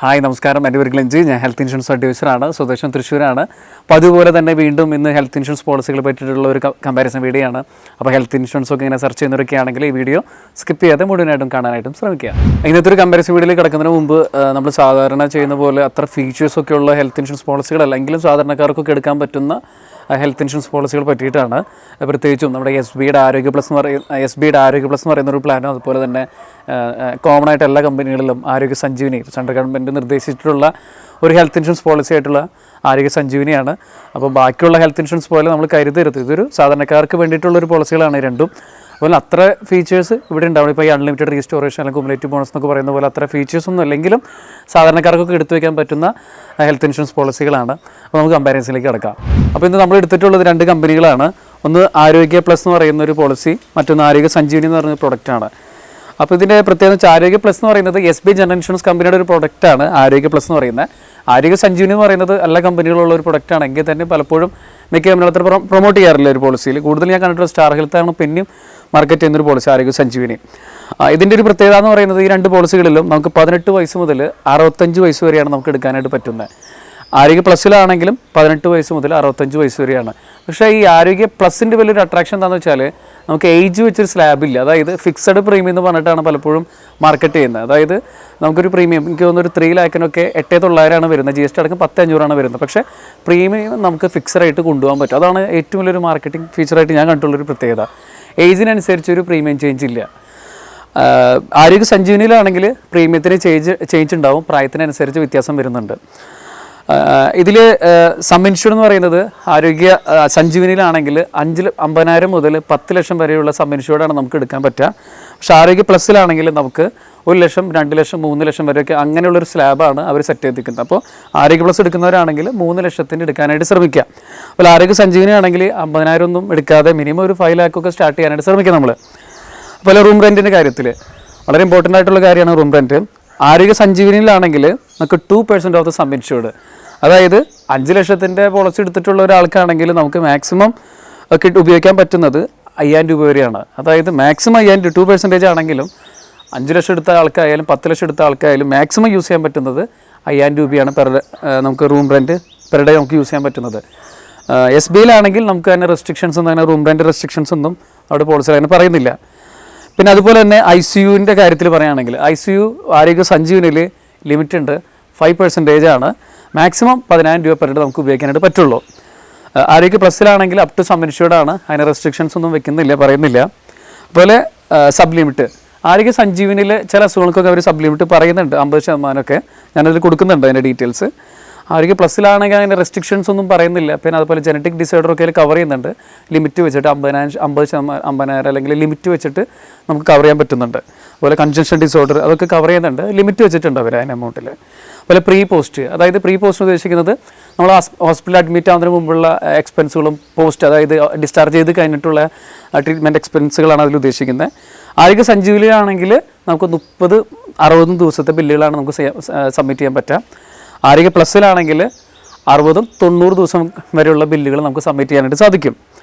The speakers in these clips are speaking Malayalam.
ഹായ് നമസ്കാരം, എൻ്റെ പേര് ഗ്ലെഞ്ചി. ഞാൻ ഹെൽത്ത് ഇൻഷുറൻസ് അഡ്വൈസറാണ്. സ്വദേശം തൃശ്ശൂരാണ്. അപ്പോൾ അതുപോലെ തന്നെ വീണ്ടും ഇന്ന് ഹെൽത്ത് ഇൻഷുറൻസ് പോളിസികളെ പറ്റിയിട്ടുള്ള ഒരു കമ്പാരിസൺ വീഡിയോ ആണ്. അപ്പോൾ ഹെൽത്ത് ഇൻഷുറൻസ് ഒക്കെ ഇങ്ങനെ സെർച്ച് ചെയ്യുന്നവരൊക്കെ ആണെങ്കിൽ ഈ വീഡിയോ സ്കിപ്പ് ചെയ്യാതെ മുഴുവനായിട്ടും കാണാനായിട്ടും ശ്രമിക്കുക. ഇന്നത്തെ ഒരു കമ്പാരിസൺ വീഡിയോയിൽ കിടക്കുന്നതിന് മുമ്പ് നമ്മൾ സാധാരണ ചെയ്യുന്ന പോലെ അത്ര ഫീച്ചേഴ്സൊക്കെ ഉള്ള ഹെൽത്ത് ഇൻഷുറൻസ് പോളിസികളല്ലെങ്കിലും സാധാരണക്കാർക്കൊക്കെ എടുക്കാൻ പറ്റുന്ന ഹെൽത്ത് ഇൻഷുറൻസ് പോളിസികൾ പറ്റിയിട്ടാണ്. പ്രത്യേകിച്ചും നമ്മുടെ എസ് ബിയുടെ ആരോഗ്യ പ്ലസ് എന്ന് പറയുന്നൊരു പ്ലാനും, അതുപോലെ തന്നെ കോമൺ ആയിട്ട് എല്ലാ കമ്പനികളിലും ആരോഗ്യ സഞ്ജീവനി സെൻട്രൽ ഗവൺമെൻറ് നിർദ്ദേശിച്ചിട്ടുള്ള ഒരു ഹെൽത്ത് ഇൻഷുറൻസ് പോളിസി ആയിട്ടുള്ള ആരോഗ്യ സഞ്ജീവനിയാണ്. അപ്പോൾ ബാക്കിയുള്ള ഹെൽത്ത് ഇൻഷുറൻസ് പോലെ നമ്മൾ കരുതരുത്. ഇതൊരു സാധാരണക്കാർക്ക് വേണ്ടിയിട്ടുള്ളൊരു പോളിസികളാണ് രണ്ടും. അതുപോലെ അത്ര ഫീച്ചേഴ്സ് ഇവിടെ ഉണ്ടാവും. ഇപ്പോൾ ഈ അൺലിമിറ്റഡ് റീസ്റ്റോറേഷൻ അല്ലെങ്കിൽ കുമുലേറ്റീവ് ബോണസ് എന്നൊക്കെ പറയുന്ന പോലെ അത്ര ഫീച്ചേഴ്സ് ഒന്നും അല്ലെങ്കിലും സാധാരണക്കാർക്കൊക്കെ എടുത്തു വയ്ക്കാൻ പറ്റുന്ന ഹെൽത്ത് ഇൻഷുറൻസ് പോളിസികളാണ്. അപ്പോൾ നമുക്ക് കമ്പാരിസണിലേക്ക് കിടക്കാം. അപ്പോൾ ഇന്ന് നമ്മൾ എടുത്തിട്ടുള്ളത് രണ്ട് കമ്പനികളാണ്. ഒന്ന് ആരോഗ്യ പ്ലസ് എന്ന് പറയുന്ന ഒരു പോളിസി, മറ്റൊന്ന് ആരോഗ്യ സഞ്ജീവനി എന്ന് പറയുന്ന പ്രൊഡക്റ്റാണ്. അപ്പോൾ ഇതിൻ്റെ പ്രത്യേകത ആരോഗ്യ പ്ലസ് എന്ന് പറയുന്നത് എസ് ബി ജനറൽ ഇൻഷുറൻസ് കമ്പനിയുടെ ഒരു പ്രൊഡക്റ്റാണ് ആരോഗ്യ പ്ലസ് എന്ന് പറയുന്നത്. ആരോഗ്യ സഞ്ജീവനി എന്ന് പറയുന്നത് എല്ലാ കമ്പനികളുള്ള ഒരു പ്രൊഡക്റ്റാണ്. എങ്കിൽ തന്നെ പലപ്പോഴും മിക്ക കമ്പനികൾ അത്ര പ്രൊമോട്ട് ചെയ്യാറില്ല ഒരു പോളിസിയിൽ. കൂടുതൽ ഞാൻ കണ്ടിട്ടുള്ള സ്റ്റാർ ഹെൽത്താണ് പിന്നെയും മാർക്കറ്റ് ചെയ്യുന്നൊരു പോളിസി ആരോഗ്യ സഞ്ജീവനി. ഇതിൻ്റെ ഒരു പ്രത്യേകത എന്ന് പറയുന്നത് ഈ രണ്ട് പോളിസികളിലും നമുക്ക് 18 വയസ്സ് മുതൽ 65 വയസ്സ് വരെയാണ് നമുക്ക് എടുക്കാനായിട്ട് പറ്റുന്നത്. ആരോഗ്യ പ്ലസ്സിലാണെങ്കിലും 18 വയസ്സ് മുതൽ 65 വയസ്സ് വരെയാണ്. പക്ഷേ ഈ ആരോഗ്യ പ്ലസിൻ്റെ വലിയൊരു അട്രാക്ഷൻ എന്താണെന്ന് വെച്ചാൽ നമുക്ക് ഏജ് വെച്ചൊരു സ്ലാബില്ല. അതായത് ഫിക്സഡ് പ്രീമിയം എന്ന് പറഞ്ഞിട്ടാണ് പലപ്പോഴും മാർക്കറ്റ് ചെയ്യുന്നത്. അതായത് നമുക്കൊരു പ്രീമിയം എനിക്ക് തോന്നുന്നു 3 ലാഖിനൊക്കെ 8,900 വരുന്നത്, GST അടക്കം 10,500 വരുന്നത്. പക്ഷേ പ്രീമിയം നമുക്ക് ഫിക്സഡായിട്ട് കൊണ്ടുപോകാൻ പറ്റും. അതാണ് ഏറ്റവും വലിയൊരു മാർക്കറ്റിംഗ് ഫീച്ചറായിട്ട് ഞാൻ കണ്ടുള്ളൊരു പ്രത്യേകത. ഏജിനനുസരിച്ചൊരു പ്രീമിയം ചേഞ്ച് ഇല്ല. ആരോഗ്യ സഞ്ജീവനിയിലാണെങ്കിൽ പ്രീമിയത്തിന് ചേഞ്ച് ഉണ്ടാവും, പ്രായത്തിനനുസരിച്ച് വ്യത്യാസം വരുന്നുണ്ട്. ഇതിൽ സം ഇൻഷുർ എന്ന് പറയുന്നത് ആരോഗ്യ സഞ്ജീവനിയിലാണെങ്കിൽ 50,000 മുതൽ 10 ലക്ഷം വരെയുള്ള സം ഇൻഷുർഡാണ് നമുക്ക് എടുക്കാൻ പറ്റുക. പക്ഷേ ആരോഗ്യ പ്ലസ്സിലാണെങ്കിൽ നമുക്ക് 1 ലക്ഷം, 2 ലക്ഷം, 3 ലക്ഷം വരെയൊക്കെ അങ്ങനെയുള്ളൊരു സ്ലാബാണ് അവർ സെറ്റ് ചെയ്തിരിക്കുന്നത്. അപ്പോൾ ആരോഗ്യ പ്ലസ് എടുക്കുന്നവരാണെങ്കിൽ 3 ലക്ഷത്തിന് എടുക്കാനായിട്ട് ശ്രമിക്കുക. അപ്പോൾ ആരോഗ്യ സഞ്ജീവനി ആണെങ്കിൽ 50,000 ഒന്നും എടുക്കാതെ മിനിമം ഒരു 5 ലാഖൊക്കെ സ്റ്റാർട്ട് ചെയ്യാനായിട്ട് ശ്രമിക്കുക നമ്മൾ. അതുപോലെ റൂം റെൻറ്റിൻ്റെ കാര്യത്തിൽ വളരെ ഇമ്പോർട്ടൻ്റ് ആയിട്ടുള്ള കാര്യമാണ് റൂം റെൻറ്റ്. ആരോഗ്യ സഞ്ജീവനിയിലാണെങ്കിൽ നമുക്ക് 2% ഓഫ് ദ സം ഇൻഷുർഡ്, അതായത് 5 ലക്ഷത്തിൻ്റെ പോളിസി എടുത്തിട്ടുള്ള ഒരാൾക്കാണെങ്കിൽ നമുക്ക് മാക്സിമം ഒക്കെ ഉപയോഗിക്കാൻ പറ്റുന്നത് 5,000 രൂപ വരെയാണ്. അതായത് മാക്സിമം 5,000 2% ആണെങ്കിലും 5 ലക്ഷം എടുത്ത ആൾക്കായാലും 10 ലക്ഷം എടുത്ത ആൾക്കായാലും മാക്സിമം യൂസ് ചെയ്യാൻ പറ്റുന്നത് 5,000 രൂപയാണ് നമുക്ക് റൂം റെൻറ്റ് പെർ ഡേ നമുക്ക് യൂസ് ചെയ്യാൻ പറ്റുന്നത്. എസ് ബിയിലാണെങ്കിൽ നമുക്ക് തന്നെ റെസ്ട്രിക്ഷൻസ് ഒന്നും, അങ്ങനെ റൂം റെൻറ്റ് റെസ്ട്രിക്ഷൻസ് ഒന്നും അവിടെ പോളിസിയിൽ അങ്ങനെ പറയുന്നില്ല. പിന്നെ അതുപോലെ തന്നെ ICUവിൻ്റെ കാര്യത്തിൽ പറയുകയാണെങ്കിൽ ICU ആരോഗ്യ സഞ്ജീവനിയിൽ ലിമിറ്റ് ഉണ്ട്, 5% ആണ്. മാക്സിമം 10,000 രൂപ പെർ ഡേ നമുക്ക് ഉപയോഗിക്കാനായിട്ട് പറ്റുള്ളൂ. ആരോഗ്യ പ്ലസ്സിലാണെങ്കിൽ അപ് ടു സം ഇൻഷുർഡാണ്, അതിന് റെസ്ട്രിക്ഷൻസ് ഒന്നും വെക്കുന്നില്ല, പറയുന്നില്ല. അതുപോലെ സബ് ലിമിറ്റ് ആരോഗ്യ സഞ്ജീവനിയിൽ ചില അസുഖങ്ങൾക്കൊക്കെ അവർ സബ് ലിമിറ്റ് പറയുന്നുണ്ട്, 50% ഞാനതിൽ കൊടുക്കുന്നുണ്ട് അതിൻ്റെ ഡീറ്റെയിൽസ്. ആരോഗ്യ പ്ലസ്സിലാണെങ്കിൽ അതിൻ്റെ റെസ്ട്രിക്ഷൻസ് ഒന്നും പറയുന്നില്ല. പിന്നെ അതുപോലെ ജനറ്റിക് ഡിസോർഡറൊക്കെ അതിൽ കവർ ചെയ്യുന്നുണ്ട്. ലിമിറ്റ് വെച്ചിട്ട് 50,000 അല്ലെങ്കിൽ ലിമിറ്റ് വെച്ചിട്ട് നമുക്ക് കവർ ചെയ്യാൻ പറ്റുന്നുണ്ട്. അതുപോലെ കൺജൻഷൻ ഡിസോർഡർ അതൊക്കെ കവർ ചെയ്യുന്നുണ്ട്, ലിമിറ്റ് വെച്ചിട്ടുണ്ട് അവർ അതിന് എമൗണ്ടിൽ. അതുപോലെ പ്രീ പോസ്റ്റ്, അതായത് പ്രീ പോസ്റ്റ് ഉദ്ദേശിക്കുന്നത് നമ്മൾ ഹോസ്പിറ്റലിൽ അഡ്മിറ്റ് ആവുന്നതിന് മുമ്പുള്ള എക്സ്പെൻസുകളും പോസ്റ്റ്, അതായത് ഡിസ്ചാർജ് ചെയ്ത് കഴിഞ്ഞിട്ടുള്ള ട്രീറ്റ്മെൻറ്റ് എക്സ്പെൻസുകളാണ് അതിൽ ഉദ്ദേശിക്കുന്നത്. ആരോഗ്യ സഞ്ജീവനിയിലാണെങ്കിൽ നമുക്ക് 30-60 ദിവസത്തെ ബില്ലുകളാണ് നമുക്ക് സബ്മിറ്റ് ചെയ്യാൻ പറ്റുക. ആരോഗ്യ പ്ലസ്സിലാണെങ്കിൽ 60-90 ദിവസം വരെയുള്ള ബില്ലുകൾ നമുക്ക് സബ്മിറ്റ് ചെയ്യാനായിട്ട് സാധിക്കും.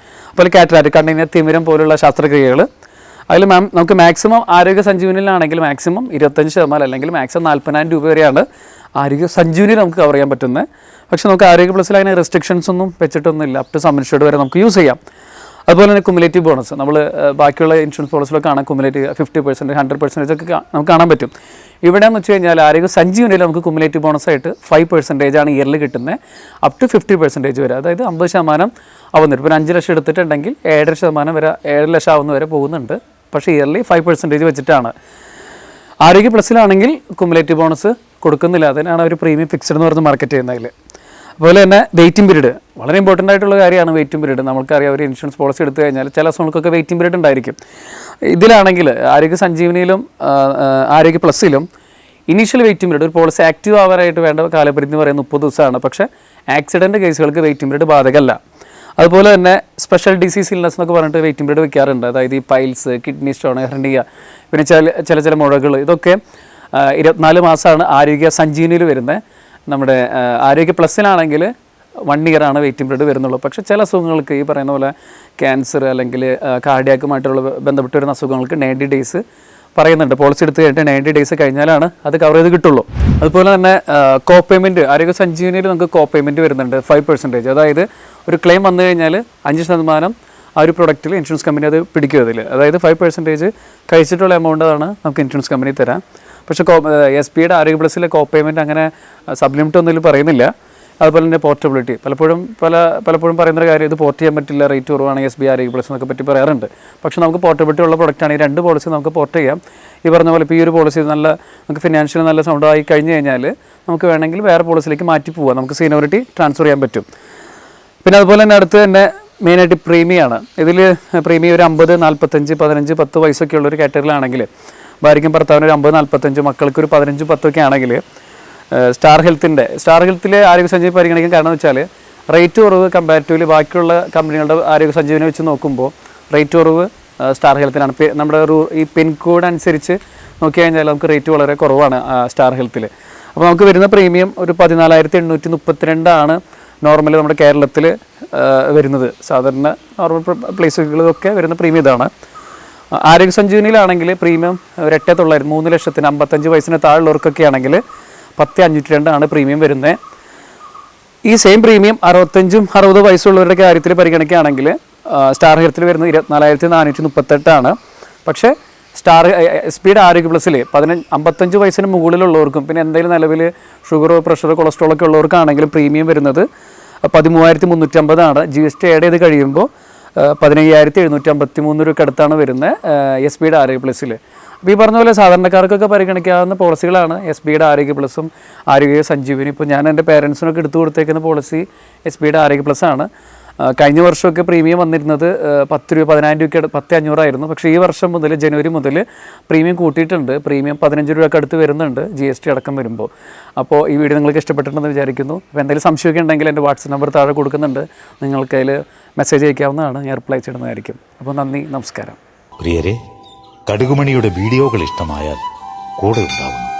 അതുപോലെ കാറ്ററാക്ട്, കണ്ണിന് തിമിരം പോലുള്ള ശസ്ത്രക്രിയകൾ അതിൽ നമുക്ക് മാക്സിമം ആരോഗ്യ സഞ്ജീവനിയിലാണെങ്കിൽ മാക്സിമം 25% അല്ലെങ്കിൽ മാക്സിമം 40,000 രൂപ വരെയാണ് ആരോഗ്യ സഞ്ജീവനിയിൽ നമുക്ക് കവർ ചെയ്യാൻ പറ്റുന്നത്. പക്ഷേ നമുക്ക് ആരോഗ്യ പ്ലസ്സിൽ അതിന് റെസ്ട്രിക്ഷൻസ് ഒന്നും വെച്ചിട്ടൊന്നുമില്ല, അപ് ടു സം ഇൻഷുർഡ് വരെ നമുക്ക് യൂസ് ചെയ്യാം. അതുപോലെ തന്നെ കുമുലേറ്റീവ് ബോണസ് നമ്മൾ ബാക്കിയുള്ള ഇൻഷുറൻസ് പോളിസിലൊക്കെ കാണാൻ കുമുലേറ്റീവ് 50%, 100% ഒക്കെ നമുക്ക് കാണാൻ പറ്റും. ഇവിടെ എന്ന് വെച്ച് കഴിഞ്ഞാൽ ആരോഗ്യ സഞ്ജീവനിയിൽ നമുക്ക് കുമുലേറ്റീവ് ബോണസായിട്ട് 5% ആണ് ഇയറിൽ കിട്ടുന്നത്, അപ് ടു 50% വരെ, അതായത് 50% ആവുന്നുണ്ട്. ഇപ്പോൾ 5 ലക്ഷം എടുത്തിട്ടുണ്ടെങ്കിൽ 7.5% വരെ, 7 ലക്ഷം ആവുന്ന വരെ പോകുന്നുണ്ട്. പക്ഷേ ഇയർലി 5% വെച്ചിട്ടാണ്. ആരോഗ്യ പ്ലസ്സിലാണെങ്കിൽ കുമുലേറ്റീവ് ബോണസ് കൊടുക്കുന്നില്ല, അതിനാണ് ഒരു പ്രീമിയം ഫിക്സഡ് എന്ന് പറഞ്ഞ് മാർക്കറ്റ് ചെയ്യുന്നതിൽ. അതുപോലെ തന്നെ വെയിറ്റിംഗ് പീരീഡ് വളരെ ഇമ്പോർട്ടൻ്റ് ആയിട്ടുള്ള കാര്യമാണ്. വെയിറ്റിംഗ് പീരീഡ് നമുക്കറിയാം, ഒരു ഇൻഷുറൻസ് പോളിസി എടുത്തു കഴിഞ്ഞാൽ ചില അസുഖങ്ങൾക്കൊക്കെ വെയിറ്റിംഗ് പീരീഡ് ഉണ്ടായിരിക്കും. ഇതിലാണെങ്കിൽ ആരോഗ്യ സഞ്ജീവനിയിലും ആരോഗ്യ പ്ലസ്സിലും ഇനീഷ്യൽ വെയിറ്റിംഗ് പീരീഡ്, ഒരു പോളിസി ആക്റ്റീവ് ആവാനായിട്ട് വേണ്ട കാലപരിധി എന്ന് പറയുന്നത് 30 ദിവസമാണ്. പക്ഷേ ആക്സിഡൻറ്റ് കേസുകൾക്ക് വെയിറ്റിംഗ് പീരീഡ് ബാധകമല്ല. അതുപോലെ തന്നെ സ്പെഷ്യൽ ഡിസീസ് ഇൽനെസ് എന്നൊക്കെ പറഞ്ഞിട്ട് വെയിറ്റിംഗ് പീരീഡ് വെക്കാറുണ്ട്. അതായത് ഈ പൈൽസ്, കിഡ്നി സ്റ്റോൺ, ഹെർണിയ, പിന്നെ ചില മുഴകൾ, ഇതൊക്കെ 24 മാസമാണ് ആരോഗ്യ സഞ്ജീവനിയിൽ വരുന്നത്. നമ്മുടെ ആരോഗ്യ പ്ലസ്സിലാണെങ്കിൽ 1 ഇയറാണ് വെയിറ്റിംഗ് പീരീഡ് വരുന്നുള്ളൂ. പക്ഷേ ചില അസുഖങ്ങൾക്ക് ഈ പറയുന്ന പോലെ ക്യാൻസർ അല്ലെങ്കിൽ കാർഡിയാക്കുമായിട്ടുള്ള ബന്ധപ്പെട്ട് വരുന്ന അസുഖങ്ങൾക്ക് 90 ഡേയ്സ് പറയുന്നുണ്ട്. പോളിസി എടുത്ത് കഴിഞ്ഞിട്ട് 90 days കഴിഞ്ഞാലാണ് അത് കവർ ചെയ്ത് കിട്ടുള്ളൂ. അതുപോലെ തന്നെ കോ പേയ്മെൻറ്റ്, ആരോഗ്യ സഞ്ജീവനിയിൽ നമുക്ക് കോ പേയ്മെൻറ്റ് വരുന്നുണ്ട് 5%. അതായത് ഒരു ക്ലെയിം വന്നു കഴിഞ്ഞാൽ 5% ആ ഒരു പ്രൊഡക്റ്റിൽ ഇൻഷുറൻസ് കമ്പനി അത് പിടിക്കും. അതിൽ അതായത് 5% കഴിച്ചിട്ടുള്ള എമൗണ്ടാണ് നമുക്ക് ഇൻഷുറൻസ് കമ്പനി തരാം. പക്ഷേ എസ് ബിയുടെ ആരോഗ്യ പ്ലസിലെ കോ പേയ്മെൻറ്റ് അങ്ങനെ സബ്ലിമിറ്റ് ഒന്നും പറയുന്നില്ല. അതുപോലെ തന്നെ പോർട്ടബിലിറ്റി പലപ്പോഴും പറയുന്നൊരു കാര്യം, ഇത് പോർട്ട് ചെയ്യാൻ പറ്റില്ല, റേറ്റ് കുറവാണ് എസ് ബി ആരോഗ്യ പ്ലസ് എന്നൊക്കെ പറ്റി പറയാറുണ്ട്. പക്ഷേ നമുക്ക് പോർട്ടബിലിറ്റി ഉള്ള പ്രൊഡക്റ്റാണ്. ഈ 2 പോളിസി നമുക്ക് പോർട്ട് ചെയ്യാം. ഈ പറഞ്ഞ പോലെ ഇപ്പോൾ ഈ ഒരു പോളിസി നമുക്ക് ഫിനാൻഷ്യലി നല്ല സൗണ്ട് ആയി കഴിഞ്ഞ് കഴിഞ്ഞാൽ നമുക്ക് വേണമെങ്കിൽ വേറെ പോളിസിയിലേക്ക് മാറ്റി പോവാം. നമുക്ക് സീനിയോറിറ്റി ട്രാൻസ്ഫർ ചെയ്യാൻ പറ്റും. പിന്നെ അതുപോലെ തന്നെ അടുത്ത് തന്നെ മെയിനായിട്ട് പ്രീമിയമാണ്. ഇതിൽ പ്രീമിയം ഒരു 50, 45, 15, 10 വയസ്സൊക്കെ ഉള്ള ഒരു കാറ്റഗറിയിലാണെങ്കിൽ ഭാര്യയ്ക്കും ഭർത്താവിന് ഒരു 50, 45, മക്കൾക്ക് ഒരു 15, 10 ഒക്കെ ആണെങ്കിൽ സ്റ്റാർ ഹെൽത്തിലെ ആരോഗ്യ സഞ്ജീവനി പരിഗണിക്കാൻ കാരണം എന്ന് വെച്ചാൽ റേറ്റ് കുറവ് കമ്പാരിറ്റീവ്ലി ബാക്കിയുള്ള കമ്പനികളുടെ ആരോഗ്യ സഞ്ജീവനി വെച്ച് നോക്കുമ്പോൾ റേറ്റ് കുറവ് സ്റ്റാർ ഹെൽത്തിനാണ്. നമ്മുടെ ഈ പിൻകോഡ് അനുസരിച്ച് നോക്കി കഴിഞ്ഞാൽ നമുക്ക് റേറ്റ് വളരെ കുറവാണ് സ്റ്റാർ ഹെൽത്തിൽ. അപ്പോൾ നമുക്ക് വരുന്ന പ്രീമിയം ഒരു 14,832 നോർമലി നമ്മുടെ കേരളത്തിൽ വരുന്നത്. സാധാരണ നോർമൽ പ്ലേസുകളിലൊക്കെ വരുന്ന പ്രീമിയം ഇതാണ്. ആരോഗ്യ സഞ്ജീവനിയിലാണെങ്കിൽ പ്രീമിയം ഒരു 8,900, 3 ലക്ഷത്തിന് 55 വയസ്സിന് താഴെയുള്ളവർക്കൊക്കെ ആണെങ്കിൽ 10,502 പ്രീമിയം വരുന്നത്. ഈ സെയിം പ്രീമിയം 65, 60 വയസ്സുള്ളവരുടെ കാര്യത്തിൽ പരിഗണിക്കുകയാണെങ്കിൽ സ്റ്റാർ ഹെൽത്തിൽ വരുന്നത് 24,438. പക്ഷേ എസ് പിയുടെ ആരോഗ്യ പ്ലസിൽ 55 വയസ്സിന് മുകളിലുള്ളവർക്കും പിന്നെ എന്തെങ്കിലും നിലവിൽ ഷുഗറോ പ്രഷറോ കൊളസ്ട്രോളൊക്കെ ഉള്ളവർക്കാണെങ്കിൽ പ്രീമിയം വരുന്നത് 13,350. GST ആഡ് ചെയ്ത് കഴിയുമ്പോൾ 15,753 രൂപയ്ക്ക് അടുത്താണ് വരുന്നത് എസ് ബിയുടെ ആരോഗ്യ പ്ലസിൽ. അപ്പോൾ ഈ പറഞ്ഞ പോലെ സാധാരണക്കാർക്കൊക്കെ പരിഗണിക്കാവുന്ന പോളിസികളാണ് എസ് ബിയുടെ ആരോഗ്യ പ്ലസും ആരോഗ്യ സഞ്ജീവനി. ഇപ്പോൾ ഞാൻ എൻ്റെ പേരൻസിനൊക്കെ എടുത്തു കൊടുത്തേക്കുന്ന പോളിസി എസ് ബിയുടെ ആരോഗ്യ പ്ലസ്സാണ്. കഴിഞ്ഞ വർഷമൊക്കെ പ്രീമിയം വന്നിരുന്നത് 10 രൂപ 10,000 രൂപയ്ക്ക് 10,500 പക്ഷേ ഈ വർഷം മുതൽ ജനുവരി മുതൽ പ്രീമിയം കൂട്ടിയിട്ടുണ്ട്. പ്രീമിയം 15 രൂപയ്ക്ക് അടുത്ത് വരുന്നുണ്ട് GST അടക്കം വരുമ്പോൾ. അപ്പോൾ ഈ വീഡിയോ നിങ്ങൾക്ക് ഇഷ്ടപ്പെട്ടിട്ടുണ്ടെന്ന് വിചാരിക്കുന്നു. അപ്പോൾ എന്തെങ്കിലും സംശയമൊക്കെ ഉണ്ടെങ്കിൽ എൻ്റെ വാട്സപ്പ് നമ്പർ താഴെ കൊടുക്കുന്നുണ്ട്, നിങ്ങൾക്ക് അതിൽ മെസ്സേജ് അയക്കാവുന്നതാണ്. ഞാൻ റിപ്ലൈ ചെയ്യുന്നതായിരിക്കും. അപ്പോൾ നന്ദി, നമസ്കാരം. പ്രിയരെ, കടുകുമണിയുടെ വീഡിയോകൾ ഇഷ്ടമായാൽ കൂടെ ഉണ്ടാവുന്നു.